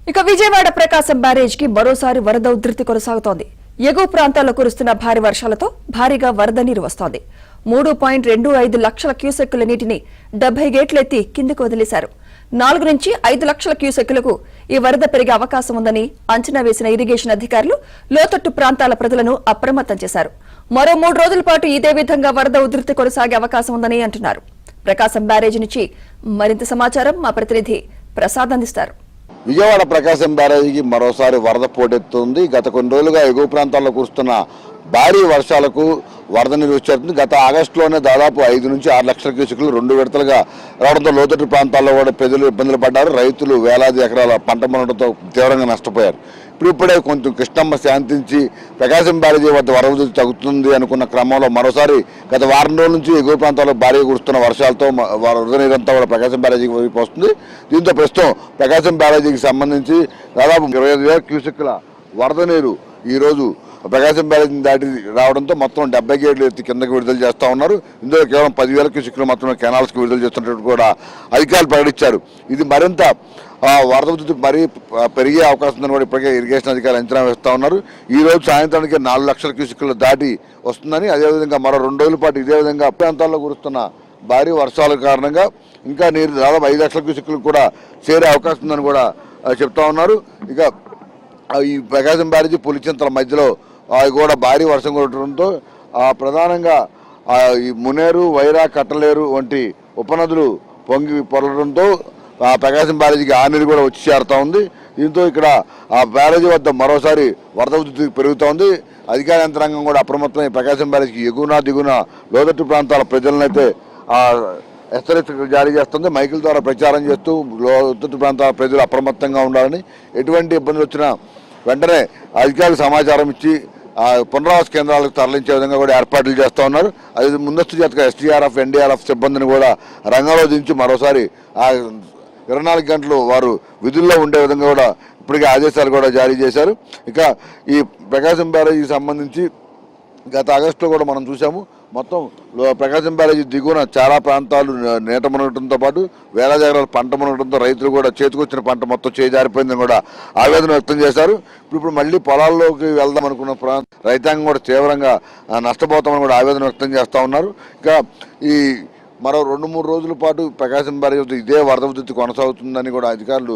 ఇక విజయవాడ ప్రకాశం బ్యారేజ్ కి మరోసారి వరద ఉధృతి కొనసాగుతోంది. ఎగువ ప్రాంతాల్లో కురుస్తున్న భారీ వర్షాలతో భారీగా వరద నీరు వస్తోంది. 3.25 లక్షల క్యూసెక్కుల నీటిని 70 గేట్లెత్తి కిందకు వదిలేశారు. 4 నుంచి 5 లక్షల క్యూసెక్కులకు ఈ వరద పెరిగే అవకాశం ఉందని అంచనా వేసిన ఇరిగేషన్ అధికారులు లోతట్టు ప్రాంతాల ప్రజలను అప్రమత్తం చేశారు. మరో 3 రోజుల పాటు ఇదే విధంగా వరద ఉధృతి కొనసాగే అవకాశం ఉందని అంటున్నారు. ప్రకాశం బ్యారేజ్ నుంచి మరింత సమాచారం మా ప్రతినిధి ప్రసాద్ అందిస్తారు. విజయవాడ ప్రకాశం బ్యారేజీకి మరోసారి వరద పోటెత్తుంది. గత కొన్ని రోజులుగా ఎగువ ప్రాంతాల్లో కురుస్తున్న భారీ వర్షాలకు వరద నీరు వచ్చేస్తుంది. గత ఆగస్టులోనే దాదాపు 5 నుంచి 6 లక్షల క్యూసెక్కులు 2 విడతలుగా రావడంతో లోతట్టు ప్రాంతాల్లో కూడా ప్రజలు ఇబ్బందులు పడ్డారు. రైతులు వేలాది ఎకరాల పంట మునగడంతో తీవ్రంగా నష్టపోయారు. ఇప్పుడే కొంచెం కృష్ణమ్మ శాంతించి ప్రకాశం బ్యారేజీ వద్ద వరద తగ్గుతుంది అనుకున్న క్రమంలో మరోసారి గత వారం రోజుల నుంచి ఎగువ ప్రాంతాల్లో భారీగా కురుస్తున్న వర్షాలతో వరద నీరంతా కూడా ప్రకాశం బ్యారేజీకి వస్తుంది. దీంతో ప్రస్తుతం ప్రకాశం బ్యారేజీకి సంబంధించి దాదాపు 25,000 క్యూసెక్కుల వరద నీరు ఈ రోజు ప్రకాశం బ్యారేజీని దాటి రావడంతో మొత్తం 70 గేట్లు ఎత్తి కిందకి విడుదల చేస్తూ ఉన్నారు. ఇందులో కేవలం 10,000 క్యూసెక్కులు మాత్రమే కెనాల్స్కి విడుదల చేస్తున్నట్టు కూడా అధికారులు ప్రకటించారు. ఇది మరింత వరద ఉధృతి మరీ పెరిగే అవకాశం ఉందని కూడా ఇప్పటికే ఇరిగేషన్ అధికారులు అంచనా వేస్తూ ఉన్నారు. ఈ రోజు సాయంత్రానికి 4 లక్షల క్యూసెక్కులు దాటి వస్తుందని, అదేవిధంగా మరో 2 రోజుల పాటు ఇదే విధంగా ప్రాంతాల్లో కురుస్తున్న భారీ వర్షాల కారణంగా ఇంకా నీరు దాదాపు 5 లక్షల క్యూసెక్కులు కూడా చేరే అవకాశం ఉందని కూడా చెప్తా ఉన్నారు. ఇక ఈ ప్రకాశం బ్యారేజీ పులిచింతల మధ్యలో కూడా భారీ వర్షం కొట్టడంతో ప్రధానంగా ఈ మునేరు, వైరా, కట్టలేరు వంటి ఉపనదులు పొంగి పొరలడంతో ప్రకాశం బ్యారేజీకి ఆ నీరు కూడా వచ్చి చేరుతా ఉంది. దీంతో ఇక్కడ ఆ బ్యారేజీ వద్ద మరోసారి వరద ఉధృతి పెరుగుతూ ఉంది. అధికార యంత్రాంగం కూడా అప్రమత్తమై ప్రకాశం బ్యారేజీకి ఎగువన దిగున లోతట్టు ప్రాంతాల ప్రజలనైతే హెచ్చరిక జారీ చేస్తుంది. మైకుల ద్వారా ప్రచారం చేస్తూ లోతట్టు ప్రాంతాల ప్రజలు అప్రమత్తంగా ఉండాలని, ఎటువంటి ఇబ్బందులు వచ్చినా వెంటనే అధికారులకు సమాచారం ఇచ్చి పునరావాస కేంద్రాలకు తరలించే విధంగా కూడా ఏర్పాట్లు చేస్తూ ఉన్నారు. అది ముందస్తు జాతీయ ఎస్డీఆర్ఎఫ్, ఎన్డీఆర్ఎఫ్ సిబ్బందిని కూడా రంగంలో దించి మరోసారి 24 గంటలు వారు విధుల్లో ఉండే విధంగా కూడా ఇప్పటికే ఆదేశాలు కూడా జారీ చేశారు. ఇక ఈ ప్రకాశం బ్యారేజీకి సంబంధించి గత ఆగస్టులో కూడా మనం చూసాము. మొత్తం ప్రకాశం బ్యారేజీ దిగువన చాలా ప్రాంతాలు నీట మునగడంతో పాటు వేలాది ఎకరాల పంట మునగడంతో రైతులు కూడా చేతికొచ్చిన పంట మొత్తం చేజారిపోయిందని కూడా ఆవేదన వ్యక్తం చేశారు. ఇప్పుడు మళ్ళీ పొలాల్లోకి వెళ్దాం అనుకున్న రైతాంగం కూడా తీవ్రంగా నష్టపోతామని కూడా ఆవేదన వ్యక్తం చేస్తూ ఉన్నారు. ఇక ఈ మరో 2-3 రోజుల పాటు ప్రకాశం బ్యారేజీ ఇదే వరద ఉధృతి కొనసాగుతుందని కూడా అధికారులు